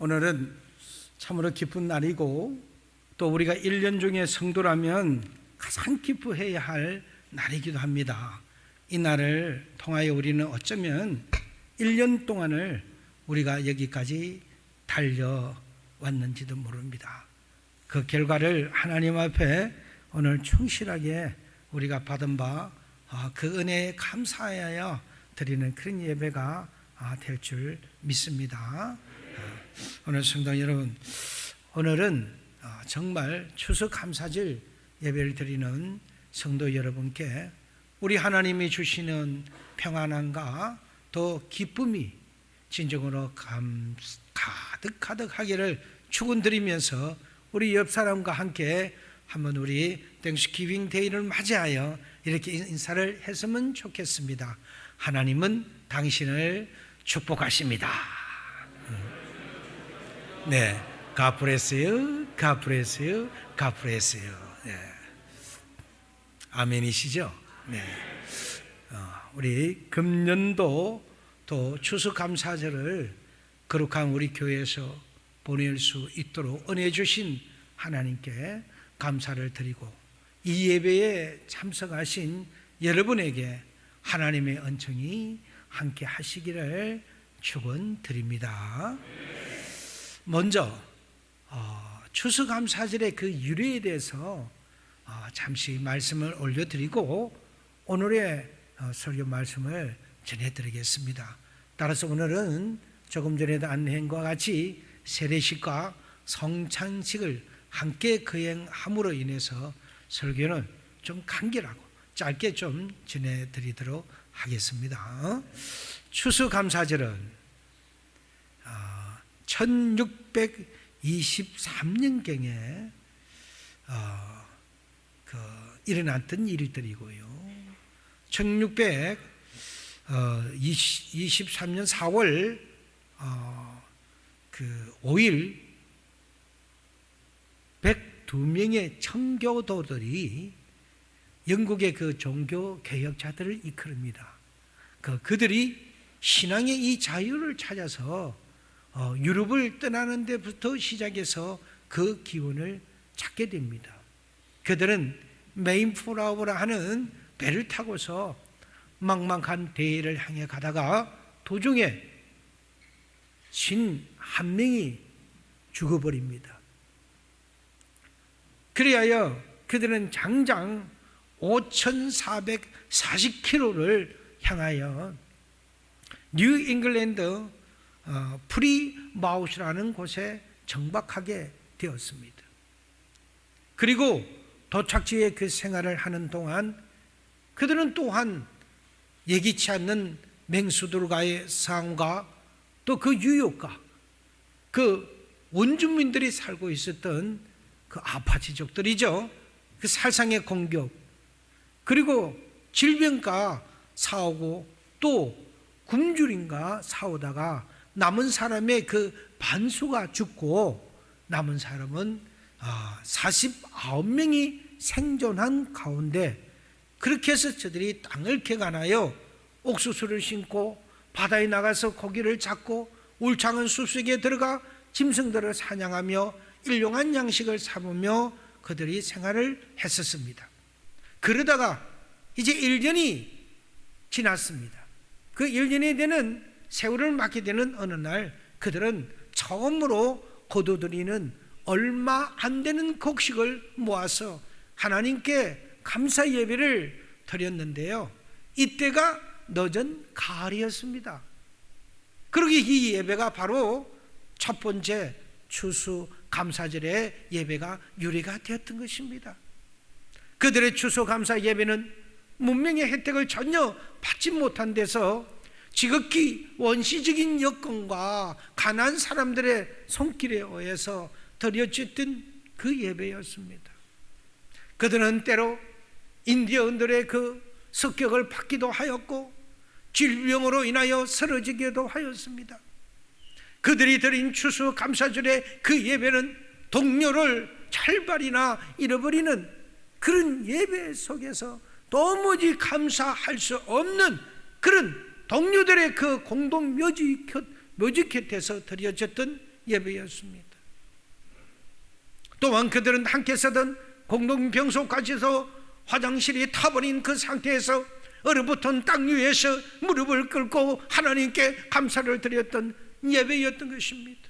오늘은 참으로 기쁜 날이고 또 우리가 1년 중에 성도라면 가장 기뻐해야 할 날이기도 합니다. 이 날을 통하여 우리는 어쩌면 1년 동안을 우리가 여기까지 달려왔는지도 모릅니다. 그 결과를 하나님 앞에 오늘 충실하게 우리가 받은 바 그 은혜에 감사하여 드리는 그런 예배가 될 줄 믿습니다. 오늘 성도 여러분, 오늘은 정말 추수감사절 예배를 드리는 성도 여러분께 우리 하나님이 주시는 평안함과 또 기쁨이 진정으로 가득하기를 축원드리면서 우리 옆 사람과 함께 한번 우리 땡스기빙 데이를 맞이하여 이렇게 인사를 했으면 좋겠습니다. 하나님은 당신을 축복하십니다. 네, God bless you, God bless you, God bless you. 네. 아멘이시죠? 네. 우리 금년도 또 추수감사절을 거룩한 우리 교회에서 보낼 수 있도록 은혜 주신 하나님께 감사를 드리고 이 예배에 참석하신 여러분에게 하나님의 은총이 함께 하시기를 축원드립니다. 먼저 추수감사절의 그 유래에 대해서 잠시 말씀을 올려드리고 오늘의 설교 말씀을 전해드리겠습니다. 따라서 오늘은 조금 전에도 안내한 것과 같이 세례식과 성찬식을 함께 거행함으로 인해서 설교는 좀 간결하고 짧게 좀 전해드리도록 하겠습니다. 추수감사절은 1623년경에 일어났던 일들이고요. 1623년 4월 5일 102명의 청교도들이 영국의 그 종교 개혁자들을 이끌습니다. 그들이 신앙의 이 자유를 찾아서 유럽을 떠나는 데부터 시작해서 그 기운을 찾게 됩니다. 그들은 메인프라우라 하는 배를 타고서 막막한 대해를 향해 가다가 도중에 51명이 죽어버립니다. 그리하여 그들은 장장 5,440km를 향하여 뉴 잉글랜드 프리마우스라는 곳에 정박하게 되었습니다. 그리고 도착지에 그 생활을 하는 동안 그들은 또한 예기치 않는 맹수들과의 싸움과 또 그 유혹과 그 원주민들이 살고 있었던 그 아파치족들이죠. 그 살상의 공격, 그리고 질병과 싸우고 또 굶주림과 싸우다가 남은 사람의 그 반수가 죽고 남은 사람은 49명이 생존한 가운데 그렇게 해서 저들이 땅을 개간하여 옥수수를 심고 바다에 나가서 고기를 잡고 울창한 숲속에 들어가 짐승들을 사냥하며 일용한 양식을 삼으며 그들이 생활을 했었습니다. 그러다가 이제 1년이 지났습니다. 그 1년이 되는 세월을 맞게 되는 어느 날 그들은 처음으로 거두들이는 얼마 안 되는 곡식을 모아서 하나님께 감사 예배를 드렸는데요. 이때가 늦은 가을이었습니다. 그러고 이 예배가 바로 첫 번째 추수감사절의 예배가 유래가 되었던 것입니다. 그들의 추수감사 예배는 문명의 혜택을 전혀 받지 못한 데서 지극히 원시적인 여건과 가난한 사람들의 손길에 의해서 드려졌던 그 예배였습니다. 그들은 때로 인디언들의 그 습격을 받기도 하였고 질병으로 인하여 쓰러지기도 하였습니다. 그들이 드린 추수감사절의 그 예배는 동료를 찰발이나 잃어버리는 그런 예배 속에서 도무지 감사할 수 없는 그런 동료들의 그 공동 묘지 곁에서 드려졌던 예배였습니다. 또한 그들은 함께 쓰던 공동병소까지도 화장실이 타버린 그 상태에서 얼어붙은 땅 위에서 무릎을 꿇고 하나님께 감사를 드렸던 예배였던 것입니다.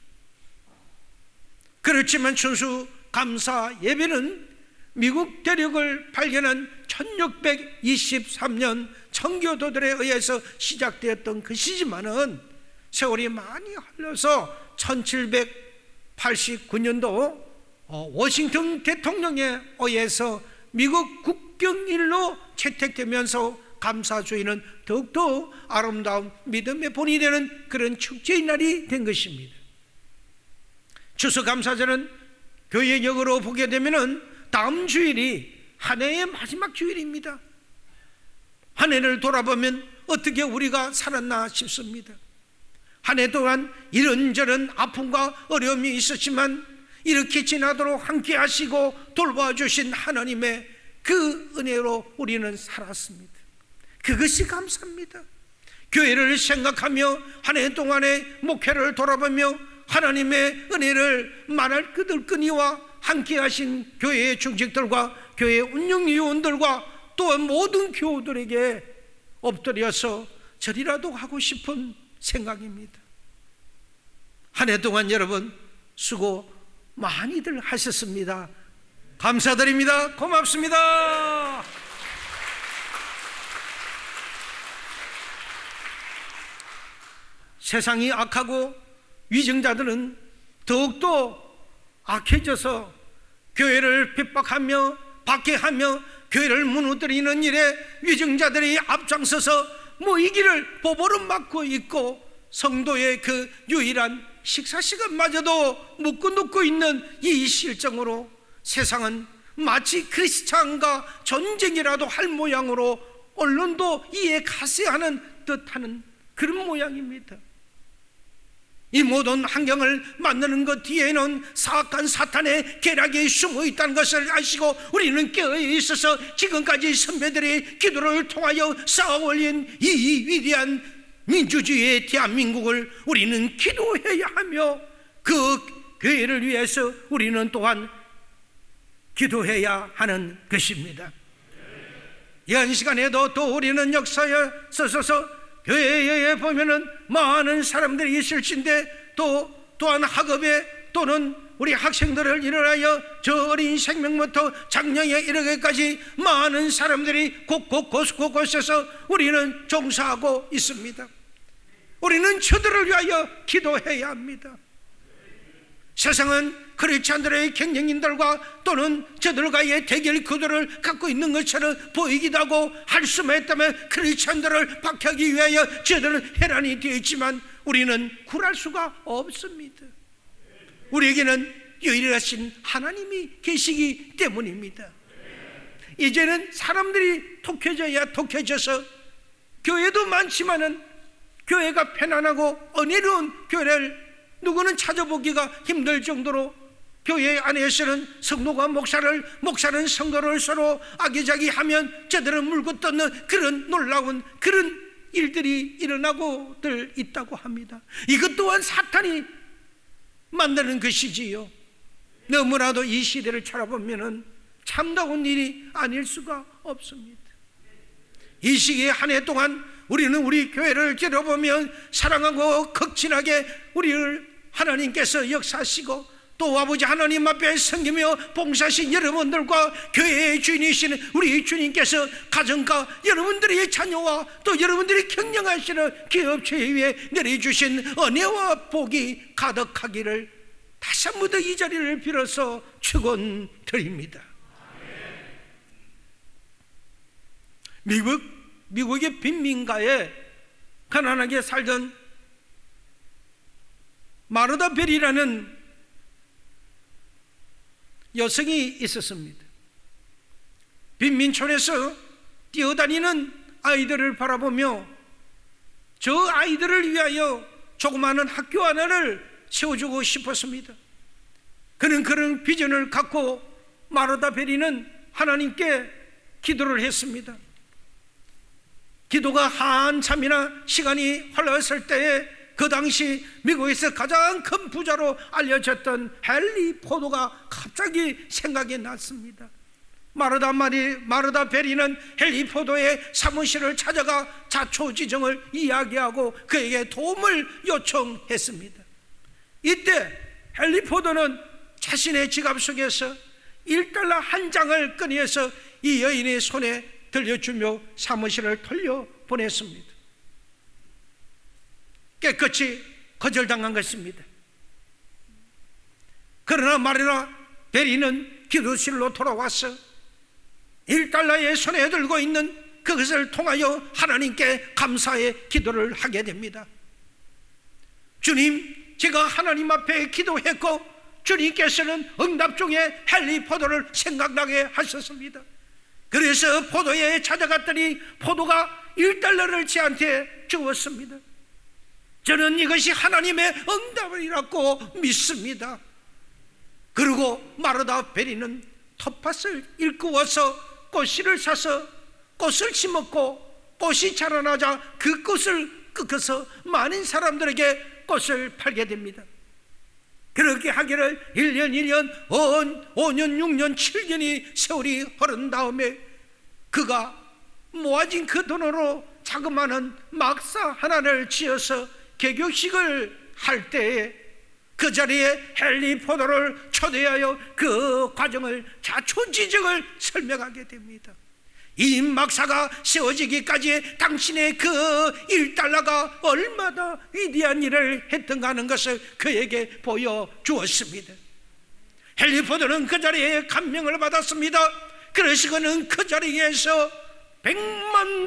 그렇지만 순수 감사 예배는 미국 대륙을 발견한 1623년 청교도들에 의해서 시작되었던 것이지만은 세월이 많이 흘러서 1789년도 워싱턴 대통령에 의해서 미국 국경일로 채택되면서 감사주의는 더욱더 아름다운 믿음의 본이 되는 그런 축제의 날이 된 것입니다. 추수감사절은 교회역으로 보게 되면은 다음 주일이 한 해의 마지막 주일입니다. 한 해를 돌아보면 어떻게 우리가 살았나 싶습니다. 한 해 동안 이런저런 아픔과 어려움이 있었지만 이렇게 지나도록 함께 하시고 돌봐주신 하나님의 그 은혜로 우리는 살았습니다. 그것이 감사합니다. 교회를 생각하며 한 해 동안의 목회를 돌아보며 하나님의 은혜를 말할 그들뿐이와 함께 하신 교회의 중직들과 교회 운영위원들과 또한 모든 교우들에게 엎드려서 절이라도 하고 싶은 생각입니다. 한 해 동안 여러분 수고 많이들 하셨습니다. 감사드립니다. 고맙습니다. 세상이 악하고 위증자들은 더욱더 악해져서 교회를 핍박하며 박해하며 교회를 무너뜨리는 일에 위증자들이 앞장서서 이 길을 보보름 막고 있고 성도의 그 유일한 식사 시간마저도 묻고 눕고 있는 이 실정으로 세상은 마치 크리스찬과 전쟁이라도 할 모양으로 언론도 이에 가세하는 듯하는 그런 모양입니다. 이 모든 환경을 만드는 것 뒤에는 사악한 사탄의 계략이 숨어 있다는 것을 아시고 우리는 깨어 있어서 지금까지 선배들의 기도를 통하여 쌓아 올린 이 위대한 민주주의의 대한민국을 우리는 기도해야 하며 그 교회를 위해서 우리는 또한 기도해야 하는 것입니다. 이한 시간에도 또 우리는 역사에 서서 교회에 보면은 많은 사람들이 있을진데 또한 학업에 또는 우리 학생들을 일어나여 저 어린 생명부터 장년에 이르기까지 많은 사람들이 곳곳에서 우리는 종사하고 있습니다. 우리는 저들을 위하여 기도해야 합니다. 세상은 크리스찬들의 경쟁인들과 또는 저들과의 대결 구도를 갖고 있는 것처럼 보이기도 하고 할 수만 있다면 크리스찬들을 박해하기 위하여 저들은 혈안이 되어 있지만 우리는 굴할 수가 없습니다. 우리에게는 유일하신 하나님이 계시기 때문입니다. 이제는 사람들이 독해져서 교회도 많지만은 교회가 편안하고 은혜로운 교회를 누구는 찾아보기가 힘들 정도로 교회 안에서는 성도가 목사는 성도를 서로 아기자기하면 저들은 물고 뜯는 그런 놀라운 그런 일들이 일어나고들 있다고 합니다. 이것 또한 사탄이 만드는 것이지요. 너무나도 이 시대를 찾아보면 참다운 일이 아닐 수가 없습니다. 이 시기에 한 해 동안 우리는 우리 교회를 째려보면 사랑하고 극진하게 우리를 하나님께서 역사하시고 또 아버지 하나님 앞에 섬기며 봉사하신 여러분들과 교회의 주인이신 우리 주님께서 가정과 여러분들의 자녀와 또 여러분들이 경영하시는 기업체에 위해 내려주신 은혜와 복이 가득하기를 다시 한 번 더 이 자리를 빌어서 축원드립니다. 미국의 빈민가에 가난하게 살던 마르다 벨이라는 여성이 있었습니다. 빈민촌에서 뛰어다니는 아이들을 바라보며 저 아이들을 위하여 조그마한 학교 하나를 세워주고 싶었습니다. 그는 그런 비전을 갖고 마르다 벨이는 하나님께 기도를 했습니다. 기도가 한참이나 시간이 흘렀을 때에 그 당시 미국에서 가장 큰 부자로 알려졌던 헨리 포도가 갑자기 생각이 났습니다. 마르다 베리는 헨리 포도의 사무실을 찾아가 자초지종을 이야기하고 그에게 도움을 요청했습니다. 이때 헨리 포도는 자신의 지갑 속에서 $1 한 장을 꺼내서 이 여인의 손에 들려주며 사무실을 돌려보냈습니다. 깨끗이 거절당한 것입니다. 그러나 마르다 베리는 기도실로 돌아와서 $1의 손에 들고 있는 그것을 통하여 하나님께 감사의 기도를 하게 됩니다. 주님, 제가 하나님 앞에 기도했고 주님께서는 응답 중에 헨리 포도를 생각나게 하셨습니다. 그래서 포도에 찾아갔더니 포도가 $1를 저한테 주었습니다. 저는 이것이 하나님의 응답이라고 믿습니다. 그리고 마르다 베리는 텃밭을 일구어서 꽃씨를 사서 꽃을 심었고 꽃이 자라나자 그 꽃을 꺾어서 많은 사람들에게 꽃을 팔게 됩니다. 그렇게 하기를 1년, 2년, 5년, 6년, 7년이 세월이 흐른 다음에 그가 모아진 그 돈으로 자그마한 막사 하나를 지어서 개교식을 할 때에 그 자리에 헨리 포도를 초대하여 그 과정을 자초지종을 설명하게 됩니다. 이 막사가 세워지기까지 당신의 그 $1가 얼마나 위대한 일을 했던가 하는 것을 그에게 보여주었습니다. 헨리 포도는 그 자리에 감명을 받았습니다. 그래서 그는 그 자리에서 $100만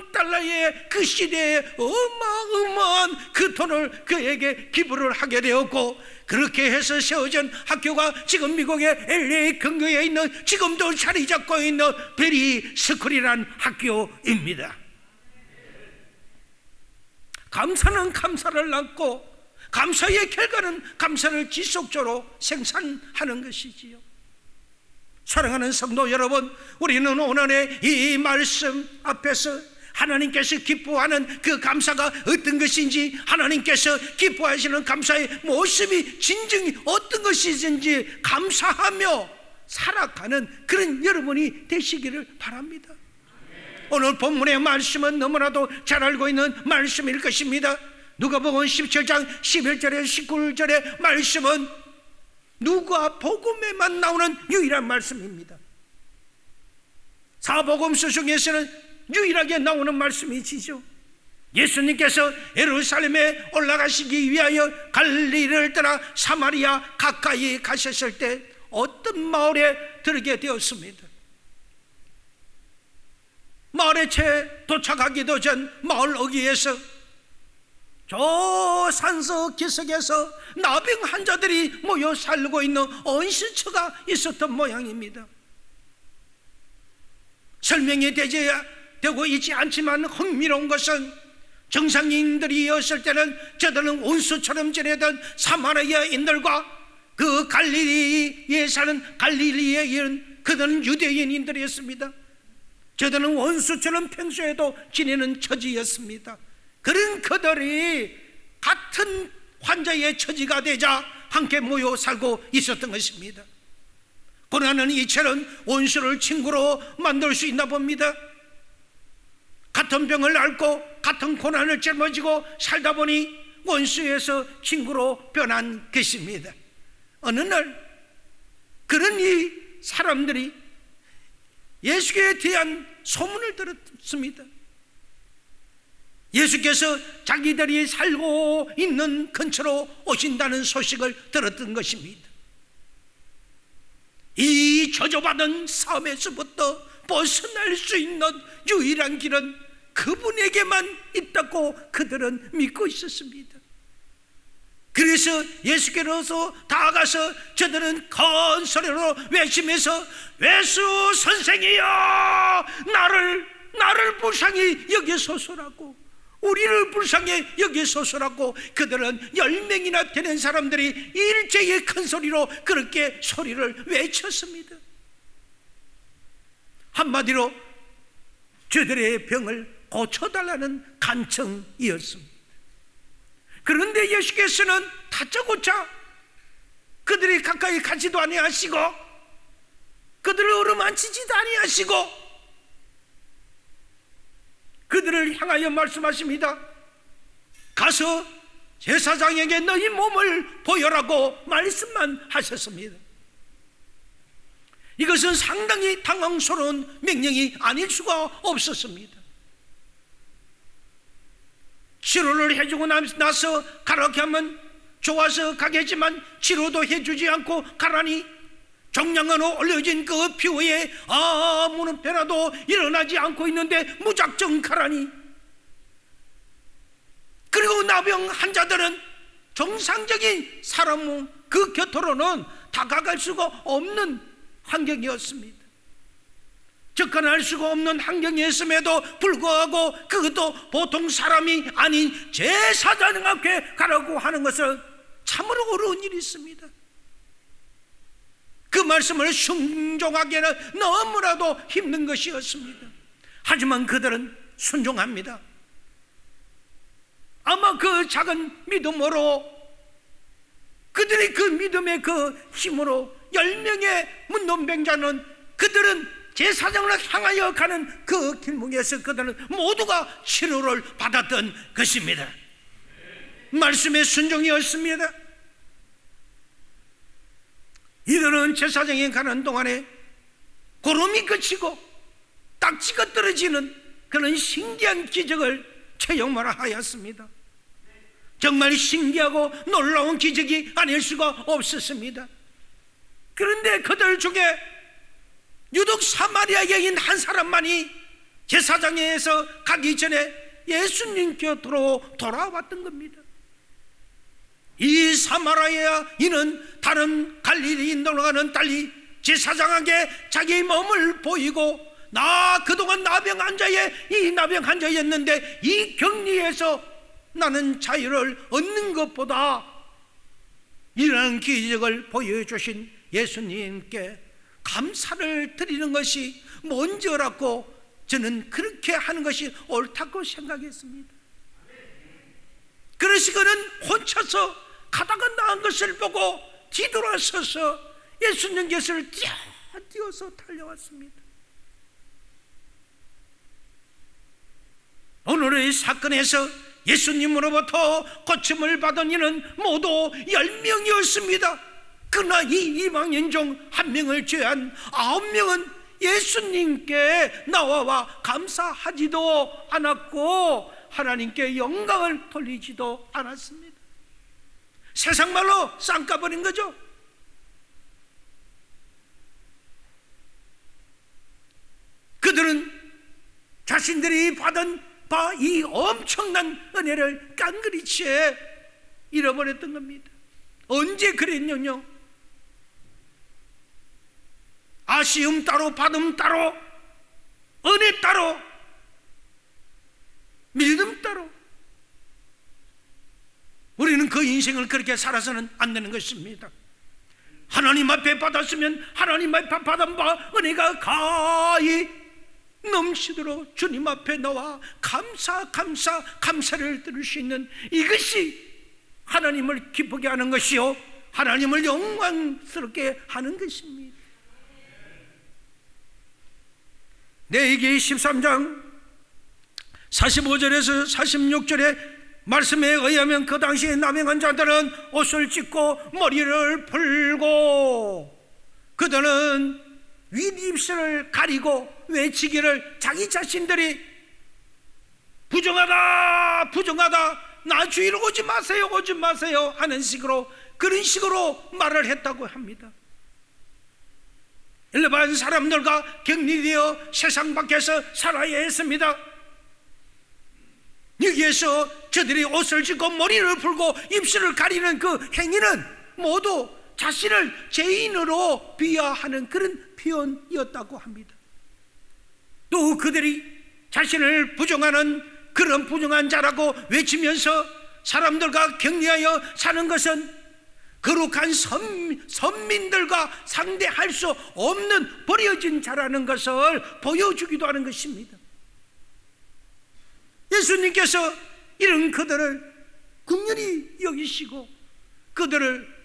그 시대에 어마어마한 그 돈을 그에게 기부를 하게 되었고, 그렇게 해서 세워진 학교가 지금 미국의 LA 근교에 있는, 지금도 자리 잡고 있는 베리 스쿨이라는 학교입니다. 감사는 감사를 낳고 감사의 결과는 감사를 지속적으로 생산하는 것이지요. 사랑하는 성도 여러분, 우리는 오늘의 이 말씀 앞에서 하나님께서 기뻐하는 그 감사가 어떤 것인지, 하나님께서 기뻐하시는 감사의 모습이 진정이 어떤 것이든지 감사하며 살아가는 그런 여러분이 되시기를 바랍니다. 오늘 본문의 말씀은 너무나도 잘 알고 있는 말씀일 것입니다. 누가복음 17장 11절에 19절의 말씀은 누가복음에만 나오는 유일한 말씀입니다. 사복음서 중에서는 유일하게 나오는 말씀이시죠. 예수님께서 예루살렘에 올라가시기 위하여 갈릴리를 떠나 사마리아 가까이 가셨을 때 어떤 마을에 들게 되었습니다. 마을에 채 도착하기도 전 마을 어귀에서 저 산서 기슭에서 나병 환자들이 모여 살고 있는 온실처가 있었던 모양입니다. 설명이 되고 있지 않지만 흥미로운 것은 정상인들이었을 때는 저들은 원수처럼 지내던 사마리아인들과 그 갈릴리에 사는 갈릴리에인 그들은 유대인들이었습니다. 저들은 원수처럼 평소에도 지내는 처지였습니다. 그런 그들이 같은 환자의 처지가 되자 함께 모여 살고 있었던 것입니다. 고난은 이처럼 원수를 친구로 만들 수 있나 봅니다. 같은 병을 앓고 같은 고난을 짊어지고 살다 보니 원수에서 친구로 변한 것입니다. 어느 날 그런 이 사람들이 예수께 대한 소문을 들었습니다. 예수께서 자기들이 살고 있는 근처로 오신다는 소식을 들었던 것입니다. 이 저주받은 삶에서부터 벗어날 수 있는 유일한 길은 그분에게만 있다고 그들은 믿고 있었습니다. 그래서 예수께로서 다가가서 저들은 큰 소리로 외치면서 예수 선생이여, 나를 불쌍히 여기소서라고, 우리를 불쌍히 여기소서라고 그들은 10명이나 되는 사람들이 일제히 큰 소리로 그렇게 소리를 외쳤습니다. 한마디로 저들의 병을 고쳐달라는 간청이었습니다. 그런데 예수께서는 다짜고짜 그들이 가까이 가지도 아니하시고 그들을 어루만지지도 아니하시고 그들을 향하여 말씀하십니다. 가서 제사장에게 너희 몸을 보여라고 말씀만 하셨습니다. 이것은 상당히 당황스러운 명령이 아닐 수가 없었습니다. 치료를 해주고 나서 가라고 하면 좋아서 가겠지만 치료도 해주지 않고 가라니 종량으로 올려진 그 피부에 아무런 변화도 일어나지 않고 있는데 무작정 가라니. 그리고 나병 환자들은 정상적인 사람 그 곁으로는 다가갈 수가 없는 환경이었습니다. 접근할 수가 없는 환경이었음에도 불구하고 그것도 보통 사람이 아닌 제사장 앞에 가라고 하는 것은 참으로 어려운 일이 있습니다. 그 말씀을 순종하기에는 너무나도 힘든 것이었습니다. 하지만 그들은 순종합니다. 아마 그 작은 믿음으로 그들의 그 믿음의 그 힘으로 10명의 문둥병자는 그들은 제사장을 향하여 가는 그 길목에서 그들은 모두가 치료를 받았던 것입니다. 말씀의 순종이었습니다. 이들은 제사장에 가는 동안에 구름이 그치고 딱지가 떨어지는 그런 신기한 기적을 체험을 하였습니다. 정말 신기하고 놀라운 기적이 아닐 수가 없었습니다. 그런데 그들 중에 유독 사마리아 여인 한 사람만이 제사장에서 가기 전에 예수님 곁으로 돌아왔던 겁니다. 이 사마리아 여인은 다른 갈릴리인들과는 달리 제사장에게 자기의 몸을 보이고 나 그동안 나병 환자의 이 나병 환자였는데 이 격리에서 나는 자유를 얻는 것보다 이러한 기적을 보여주신 예수님께 감사를 드리는 것이 먼저라고 저는 그렇게 하는 것이 옳다고 생각했습니다. 그래서 그는 혼자서 가다가 나은 것을 보고 뒤돌아서서 예수님 곁을 뛰어서 달려왔습니다. 오늘의 사건에서 예수님으로부터 고침을 받은 이는 모두 10명이었습니다. 그러나 이 이방인 중 한 명을 제한 9명은 예수님께 나와 감사하지도 않았고 하나님께 영광을 돌리지도 않았습니다. 세상 말로 쌍까버린 거죠. 그들은 자신들이 받은 바 이 엄청난 은혜를 깡그리치에 잃어버렸던 겁니다. 언제 그랬냐뇨? 아쉬움 따로 받음 따로 은혜 따로 믿음 따로 우리는 그 인생을 그렇게 살아서는 안 되는 것입니다. 하나님 앞에 받았으면 하나님 앞에 받은 바 은혜가 가히 넘치도록 주님 앞에 나와 감사를 드릴 수 있는 이것이 하나님을 기쁘게 하는 것이요 하나님을 영광스럽게 하는 것입니다. 레위기 13장 45절에서 46절의 말씀에 의하면 그 당시에 나병한 자들은 옷을 찢고 머리를 풀고 그들은 윗입술을 가리고 외치기를 자기 자신들이 부정하다 나 주위로 오지 마세요 하는 식으로 그런 식으로 말을 했다고 합니다. 일반 사람들과 격리되어 세상 밖에서 살아야 했습니다. 여기에서 저들이 옷을 찢고 머리를 풀고 입술을 가리는 그 행위는 모두 자신을 죄인으로 비하하는 그런 표현이었다고 합니다. 또 그들이 자신을 부정하는 그런 부정한 자라고 외치면서 사람들과 격리하여 사는 것은 거룩한 선민들과 상대할 수 없는 버려진 자라는 것을 보여주기도 하는 것입니다. 예수님께서 이런 그들을 긍휼히 여기시고 그들을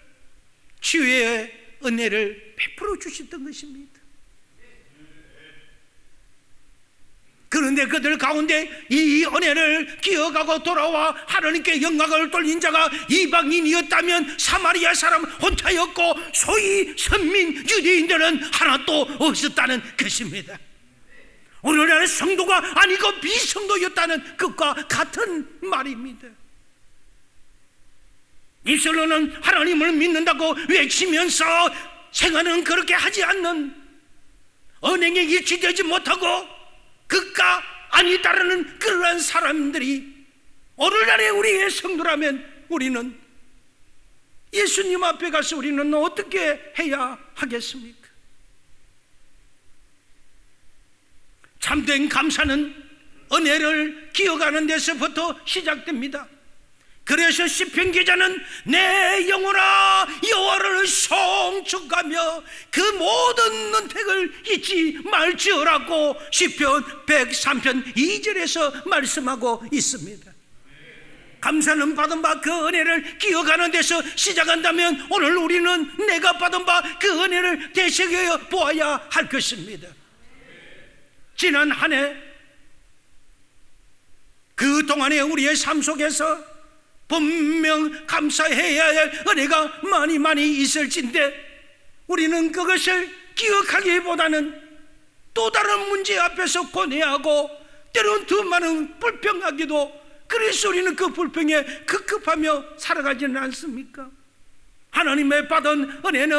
치유의 은혜를 베풀어 주셨던 것입니다. 그런데 그들 가운데 이 은혜를 기억하고 돌아와 하나님께 영광을 돌린 자가 이방인이었다면 사마리아 사람 혼자였고 소위 선민 유대인들은 하나도 없었다는 것입니다. 오늘날의 성도가 아니고 비성도였다는 것과 같은 말입니다. 입술로는 하나님을 믿는다고 외치면서 생활은 그렇게 하지 않는, 언행에 일치되지 못하고 그가 아니다라는 그러한 사람들이 오늘날의 우리의 성도라면 우리는 예수님 앞에 가서 우리는 어떻게 해야 하겠습니까? 참된 감사는 은혜를 기억하는 데서부터 시작됩니다. 그래서 시편 기자는 내 영혼아 여호와를 송축하며 그 모든 은택을 잊지 말지어라고 시편 103편 2절에서 말씀하고 있습니다. 감사는 받은 바 그 은혜를 기억하는 데서 시작한다면 오늘 우리는 내가 받은 바 그 은혜를 되새겨 보아야 할 것입니다. 지난 한 해 그 동안에 우리의 삶 속에서 분명 감사해야 할 은혜가 많이 있을진데 우리는 그것을 기억하기보다는 또 다른 문제 앞에서 고뇌하고 때로는 더 많은 불평하기도, 그래서 우리는 그 불평에 급급하며 살아가지는 않습니까? 하나님의 받은 은혜는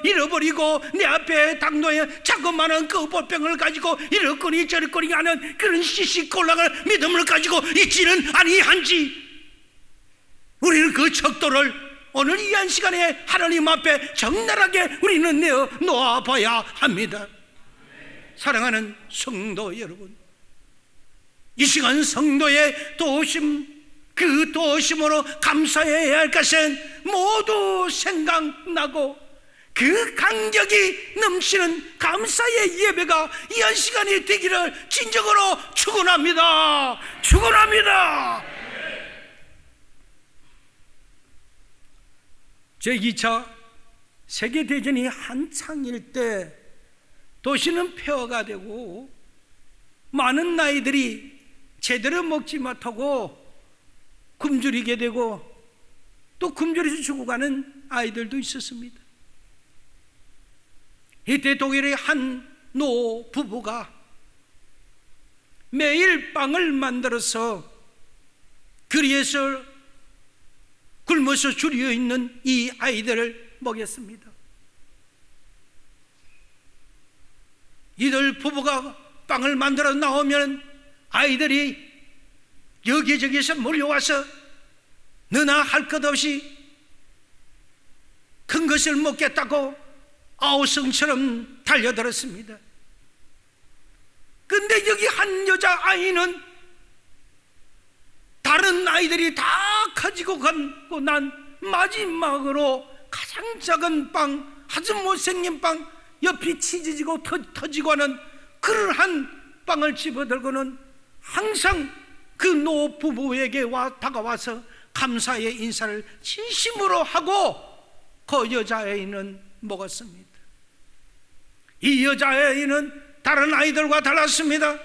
잃어버리고 내 앞에 당도에 자꾸만한 그 불평을 가지고 이렇거니 저렇거니 하는 그런 시시콜락을 믿음을 가지고 있지는 아니한지, 우리는 그 척도를 오늘 이 한 시간에 하나님 앞에 적나라하게 우리는 내어 놓아봐야 합니다. 사랑하는 성도 여러분, 이 시간 성도의 도심, 그 도심으로 감사해야 할 것은 모두 생각나고 그 감격이 넘치는 감사의 예배가 이 한 시간이 되기를 진정으로 축원합니다. 축원합니다. 제2차 세계대전이 한창일 때 도시는 폐허가 되고 많은 나이들이 제대로 먹지 못하고 굶주리게 되고 또 굶주려서 죽어가는 아이들도 있었습니다. 이때 독일의 한 노 부부가 매일 빵을 만들어서 거리에서 굶어서 줄여 있는 이 아이들을 먹였습니다. 이들 부부가 빵을 만들어 나오면 아이들이 여기저기서 몰려와서 너나 할 것 없이 큰 것을 먹겠다고 아우성처럼 달려들었습니다. 근데 여기 한 여자아이는 다른 아이들이 다 가지고 가고 난 마지막으로 가장 작은 빵, 아주 못생긴 빵, 옆이 치지고 터지고 하는 그러한 빵을 집어들고는 항상 그 노부부에게 다가와서 감사의 인사를 진심으로 하고 그 여자아이는 먹었습니다. 이 여자아이는 다른 아이들과 달랐습니다.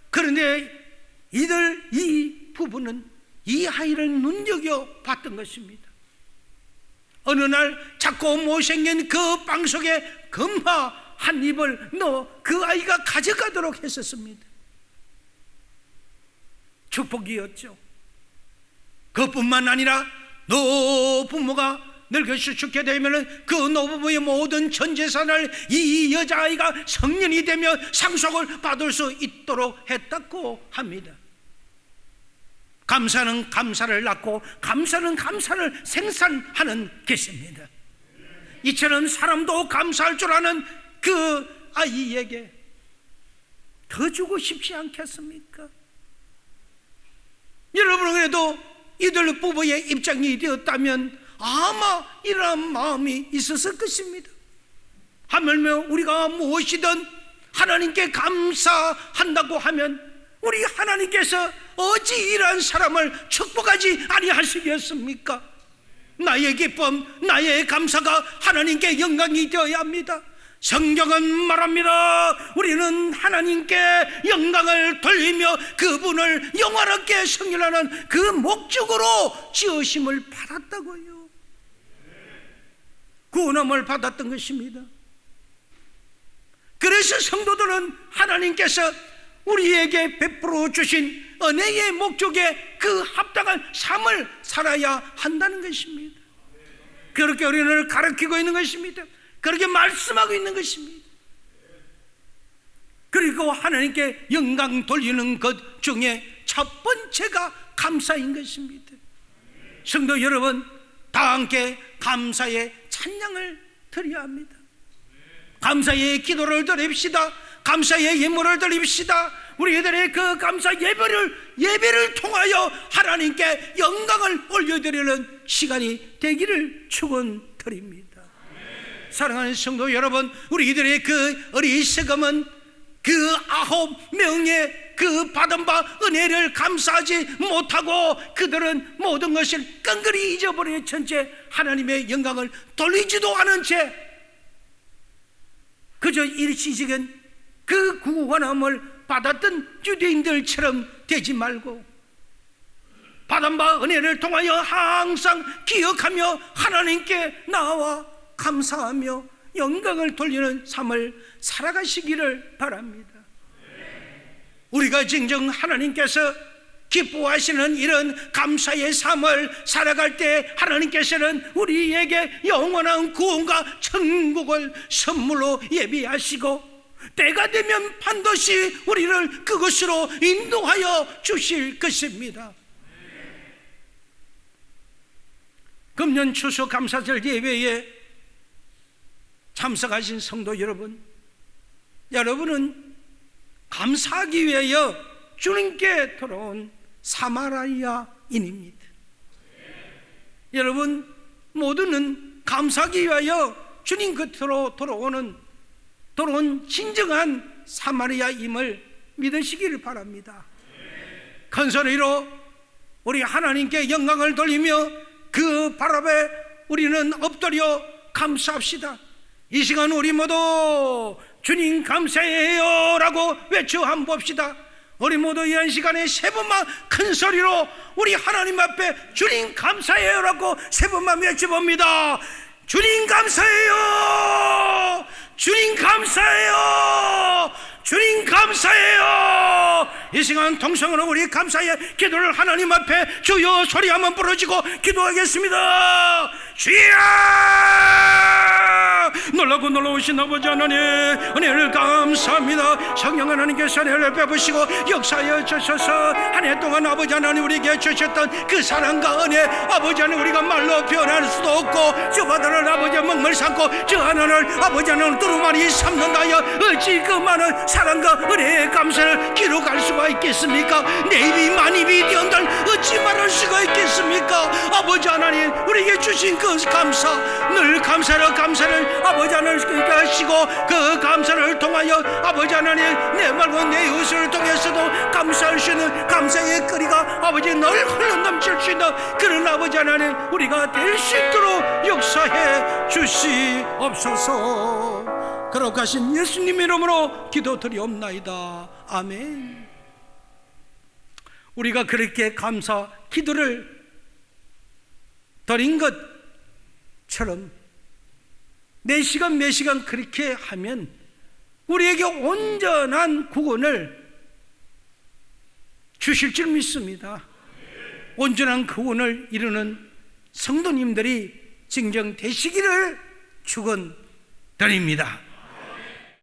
그런데 이 부부는 이 아이를 눈여겨봤던 것입니다. 어느 날 작고 못생긴 그 빵 속에 금화 한 입을 넣어 그 아이가 가져가도록 했었습니다. 축복이었죠. 그뿐만 아니라 노부모가 늙어서 죽게 되면 그 노부모의 모든 전 재산을 이 여자아이가 성년이 되면 상속을 받을 수 있도록 했다고 합니다. 감사는 감사를 낳고 감사는 감사를 생산하는 것입니다. 이처럼 사람도 감사할 줄 아는 그 아이에게 더 주고 싶지 않겠습니까? 여러분은 그래도 이들 부부의 입장이 되었다면 아마 이러한 마음이 있었을 것입니다. 하물며 우리가 무엇이든 하나님께 감사한다고 하면 우리 하나님께서 어찌 이러한 사람을 축복하지 아니하시겠습니까? 나의 기쁨, 나의 감사가 하나님께 영광이 되어야 합니다. 성경은 말합니다. 우리는 하나님께 영광을 돌리며 그분을 영원하게 성결하는 그 목적으로 지으심을 받았다고요. 구원함을 받았던 것입니다. 그래서 성도들은 하나님께서 우리에게 베풀어 주신 은혜의 목적에 그 합당한 삶을 살아야 한다는 것입니다. 그렇게 우리를 가르치고 있는 것입니다. 그렇게 말씀하고 있는 것입니다. 그리고 하나님께 영광 돌리는 것 중에 첫 번째가 감사인 것입니다. 성도 여러분, 다 함께 감사의 찬양을 드려야 합니다. 감사의 기도를 드립시다. 감사의 예물을 드립시다. 우리들의 그 감사 예배를 통하여 하나님께 영광을 올려드리는 시간이 되기를 축원드립니다. 사랑하는 성도 여러분, 우리들의 그 어리석음은 그 9명의 그 받은 바 은혜를 감사하지 못하고 그들은 모든 것을 끈끈이 잊어버린 천재 하나님의 영광을 돌리지도 않은 채 그저 일시적인 그 구원함을 받았던 유대인들처럼 되지 말고 받은 바 은혜를 통하여 항상 기억하며 하나님께 나와 감사하며 영광을 돌리는 삶을 살아가시기를 바랍니다. 우리가 진정 하나님께서 기뻐하시는 이런 감사의 삶을 살아갈 때 하나님께서는 우리에게 영원한 구원과 천국을 선물로 예비하시고 때가 되면 반드시 우리를 그것으로 인도하여 주실 것입니다. 금년 추수 감사절 예배에 참석하신 성도 여러분, 여러분은 감사하기 위하여 주님께 돌아온 사마리아인입니다. 여러분 모두는 감사하기 위하여 주님 곁으로 돌아온 진정한 사마리아임을 믿으시기를 바랍니다. 큰 소리로 우리 하나님께 영광을 돌리며 그 발 앞에 우리는 엎드려 감사합시다. 이 시간 우리 모두 주님 감사해요 라고 외쳐 한번 봅시다. 우리 모두 이 시간에 세 번만 큰 소리로 우리 하나님 앞에 주님 감사해요 라고 세 번만 외쳐봅니다. 주님 감사해요, 주님 감사해요, 주님 감사해요. 이 시간 통성으로 우리 감사의 기도를 하나님 앞에 주여 소리 한번 부르짖고 기도하겠습니다. 주여, 놀라고 놀라우신 아버지 하나님 은혜를 감사합니다. 성령 하나님께서 은혜를 베푸시고 역사하여 주셔서 한 해 동안 아버지 하나님 우리에게 주셨던 그 사랑과 은혜, 아버지 하나님 우리가 말로 표현할 수도 없고 저 바다를 아버지 먹물 삼고 저 하나를 아버지 하나님 두루마리 삼는다여 어찌 그 많은 사랑과 은혜의 감사를 기록할 수가 있겠습니까? 내 입이 만입이 되온들 어찌 말할 수가 있겠습니까? 아버지 하나님 우리에게 주신 그 감사, 늘 감사를 아버지 하나님 하시고 그 감사를 통하여 아버지 하나님 내 말과 내 이웃을 통해서도 감사할 수 있는 감사의 거리가 아버지 늘 흘러넘칠 수 있는 그런 아버지 하나님 우리가 될 수 있도록 역사해 주시옵소서. 거룩하신 예수님 이름으로 기도드리옵나이다. 아멘. 우리가 그렇게 감사 기도를 드린 것처럼 매 시간 그렇게 하면 우리에게 온전한 구원을 주실 줄 믿습니다. 온전한 구원을 이루는 성도님들이 증정되시기를 축원드립니다.